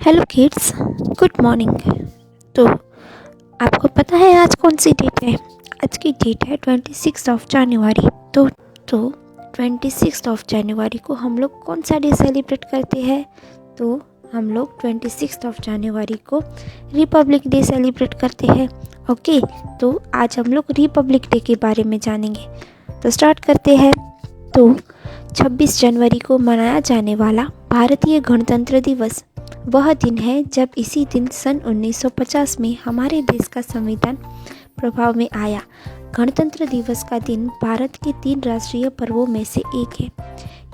Hello kids, good morning. तो आपको पता है आज कौन सी डेट है? आज की डेट है 26 जनवरी। तो 26 जनवरी को हम लोग कौन सा डे सेलिब्रेट करते हैं? तो हम लोग 26 जनवरी को रिपब्लिक डे सेलिब्रेट करते हैं। ओके, तो आज हम लोग रिपब्लिक डे के बारे में जानेंगे। तो स्टार्ट करते हैं। तो 26 जनवरी को मनाया जाने वाला भारतीय गणतंत्र दिवस वह दिन है जब इसी दिन सन 1950 में हमारे देश का संविधान प्रभाव में आया। गणतंत्र दिवस का दिन भारत के 3 राष्ट्रीय पर्वों में से एक है।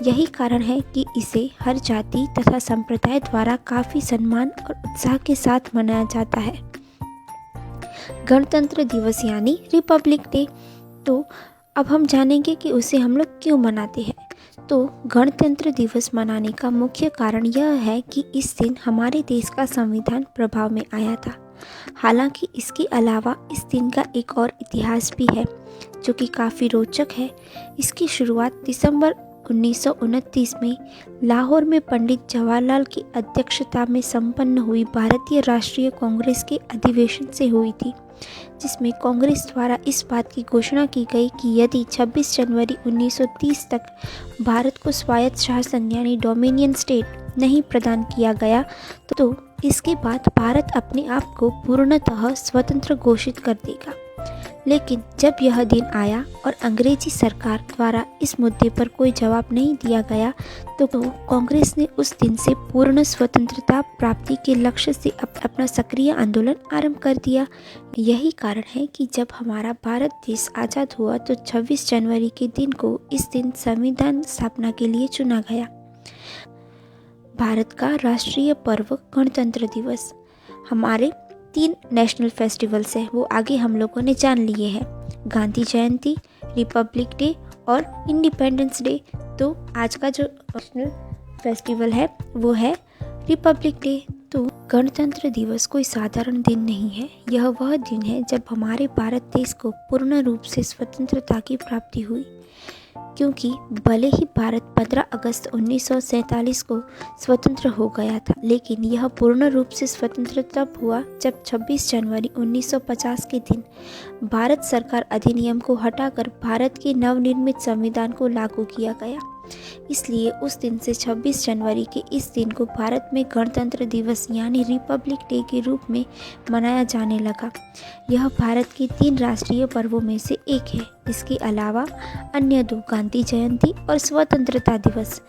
यही कारण है कि इसे हर जाति तथा संप्रदाय द्वारा काफ़ी सम्मान और उत्साह के साथ मनाया जाता है। गणतंत्र दिवस यानी रिपब्लिक डे। तो अब हम जानेंगे कि उसे हम लोग क्यों मनाते हैं। तो गणतंत्र दिवस मनाने का मुख्य कारण यह है कि इस दिन हमारे देश का संविधान प्रभाव में आया था। हालांकि इसके अलावा इस दिन का एक और इतिहास भी है जो कि काफ़ी रोचक है। इसकी शुरुआत दिसंबर 1929 में लाहौर में पंडित जवाहरलाल की अध्यक्षता में संपन्न हुई भारतीय राष्ट्रीय कांग्रेस के अधिवेशन से हुई थी, जिसमें कांग्रेस द्वारा इस बात की घोषणा की गई कि यदि 26 जनवरी 1930 तक भारत को स्वायत्त शासन यानी डोमिनियन स्टेट नहीं प्रदान किया गया तो इसके बाद भारत अपने आप को पूर्णतः स्वतंत्र घोषित कर देगा। लेकिन जब यह दिन आया और अंग्रेजी सरकार द्वारा इस मुद्दे पर कोई जवाब नहीं दिया गया तो कांग्रेस ने उस दिन से पूर्ण स्वतंत्रता प्राप्ति के लक्ष्य से अपना सक्रिय आंदोलन आरंभ कर दिया। यही कारण है कि जब हमारा भारत देश आज़ाद हुआ तो 26 जनवरी के दिन को इस दिन संविधान स्थापना के लिए चुना गया। भारत का राष्ट्रीय पर्व गणतंत्र दिवस। हमारे 3 नेशनल फेस्टिवल्स हैं, वो आगे हम लोगों ने जान लिए हैं। गांधी जयंती, रिपब्लिक डे और इंडिपेंडेंस डे। तो आज का जो नेशनल फेस्टिवल है वो है रिपब्लिक डे। तो गणतंत्र दिवस कोई साधारण दिन नहीं है। यह वह दिन है जब हमारे भारत देश को पूर्ण रूप से स्वतंत्रता की प्राप्ति हुई। क्योंकि भले ही भारत 15 अगस्त 1947 को स्वतंत्र हो गया था, लेकिन यह पूर्ण रूप से स्वतंत्र तब हुआ जब 26 जनवरी 1950 के दिन भारत सरकार अधिनियम को हटाकर भारत के नवनिर्मित संविधान को लागू किया गया। इसलिए उस दिन से 26 जनवरी के इस दिन को भारत में गणतंत्र दिवस यानी रिपब्लिक डे के रूप में मनाया जाने लगा। यह भारत के 3 राष्ट्रीय पर्वों में से एक है। इसके अलावा अन्य 2 गांधी जयंती और स्वतंत्रता दिवस।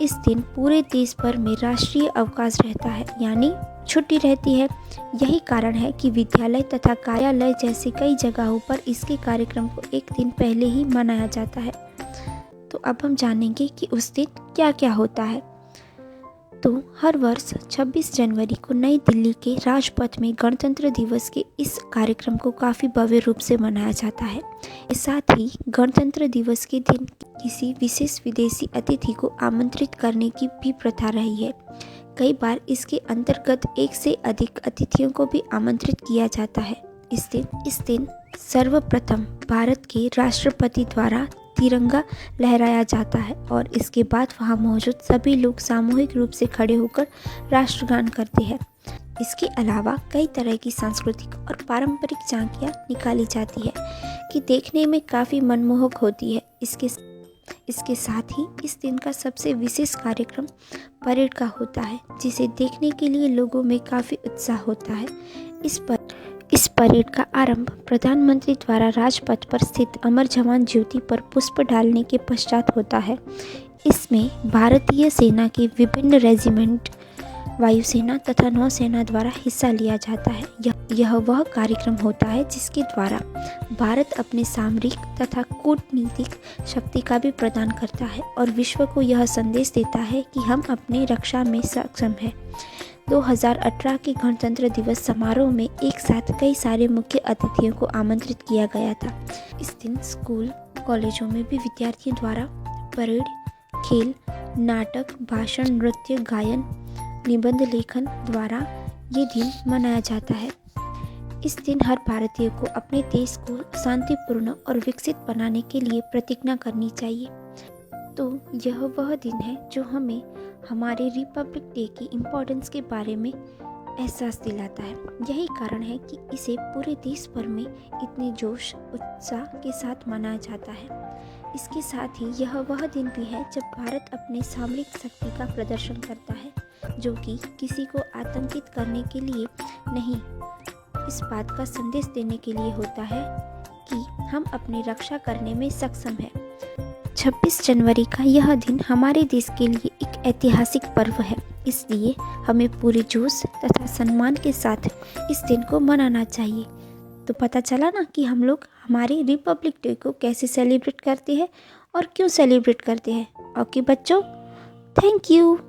इस दिन पूरे देश भर में राष्ट्रीय अवकाश रहता है यानी छुट्टी रहती है। यही कारण है कि विद्यालय तथा कार्यालय जैसे कई जगहों पर इसके कार्यक्रम को एक दिन पहले ही मनाया जाता है। तो अब हम जानेंगे कि उस दिन क्या क्या होता है। तो हर वर्ष 26 जनवरी को नई दिल्ली के राजपथ में गणतंत्र दिवस के इस कार्यक्रम को काफ़ी भव्य रूप से मनाया जाता है। साथ ही गणतंत्र दिवस के दिन किसी विशेष विदेशी अतिथि को आमंत्रित करने की भी प्रथा रही है। कई बार इसके अंतर्गत 1 से अधिक अतिथियों को भी आमंत्रित किया जाता है। इस दिन सर्वप्रथम भारत के राष्ट्रपति द्वारा तिरंगा लहराया जाता है और इसके बाद वहां मौजूद सभी लोग सामूहिक रूप से खड़े होकर राष्ट्रगान करते हैं। इसके अलावा कई तरह की सांस्कृतिक और पारंपरिक झांकियां निकाली जाती है कि देखने में काफ़ी मनमोहक होती है। इसके साथ ही इस दिन का सबसे विशेष कार्यक्रम परेड का होता है, जिसे देखने के लिए लोगों में काफ़ी उत्साह होता है। इस परेड का आरंभ प्रधानमंत्री द्वारा राजपथ पर स्थित अमर जवान ज्योति पर पुष्प डालने के पश्चात होता है। इसमें भारतीय सेना के विभिन्न रेजिमेंट, वायुसेना तथा नौसेना द्वारा हिस्सा लिया जाता है। यह वह कार्यक्रम होता है जिसके द्वारा भारत अपने सामरिक तथा कूटनीतिक शक्ति का भी प्रदान करता है और विश्व को यह संदेश देता है कि हम अपनी रक्षा में सक्षम हैं। 2018 के गणतंत्र दिवस समारोह में एक साथ कई सारे मुख्य अतिथियों को आमंत्रित किया गया था। इस दिन स्कूल, कॉलेजों में भी विद्यार्थियों द्वारा परेड, खेल, नाटक, भाषण, नृत्य, गायन, निबंध लेखन द्वारा ये दिन मनाया जाता है। इस दिन हर भारतीय को अपने देश को शांतिपूर्ण और विकसित बनाने के लिए प्रतिज्ञा करनी चाहिए। तो यह वह दिन है जो हमें हमारे रिपब्लिक डे की इम्पोर्टेंस के बारे में एहसास दिलाता है। यही कारण है कि इसे पूरे देश भर में इतने जोश उत्साह के साथ मनाया जाता है। इसके साथ ही यह वह दिन भी है जब भारत अपने सामरिक शक्ति का प्रदर्शन करता है, जो कि किसी को आतंकित करने के लिए नहीं, इस बात का संदेश देने के लिए होता है कि हम अपनी रक्षा करने में सक्षम हैं। 26 जनवरी का यह दिन हमारे देश के लिए एक ऐतिहासिक पर्व है, इसलिए हमें पूरे जोश तथा सम्मान के साथ इस दिन को मनाना चाहिए। तो पता चला ना कि हम लोग हमारे रिपब्लिक डे को कैसे सेलिब्रेट करते हैं और क्यों सेलिब्रेट करते हैं। ओके बच्चों, थैंक यू।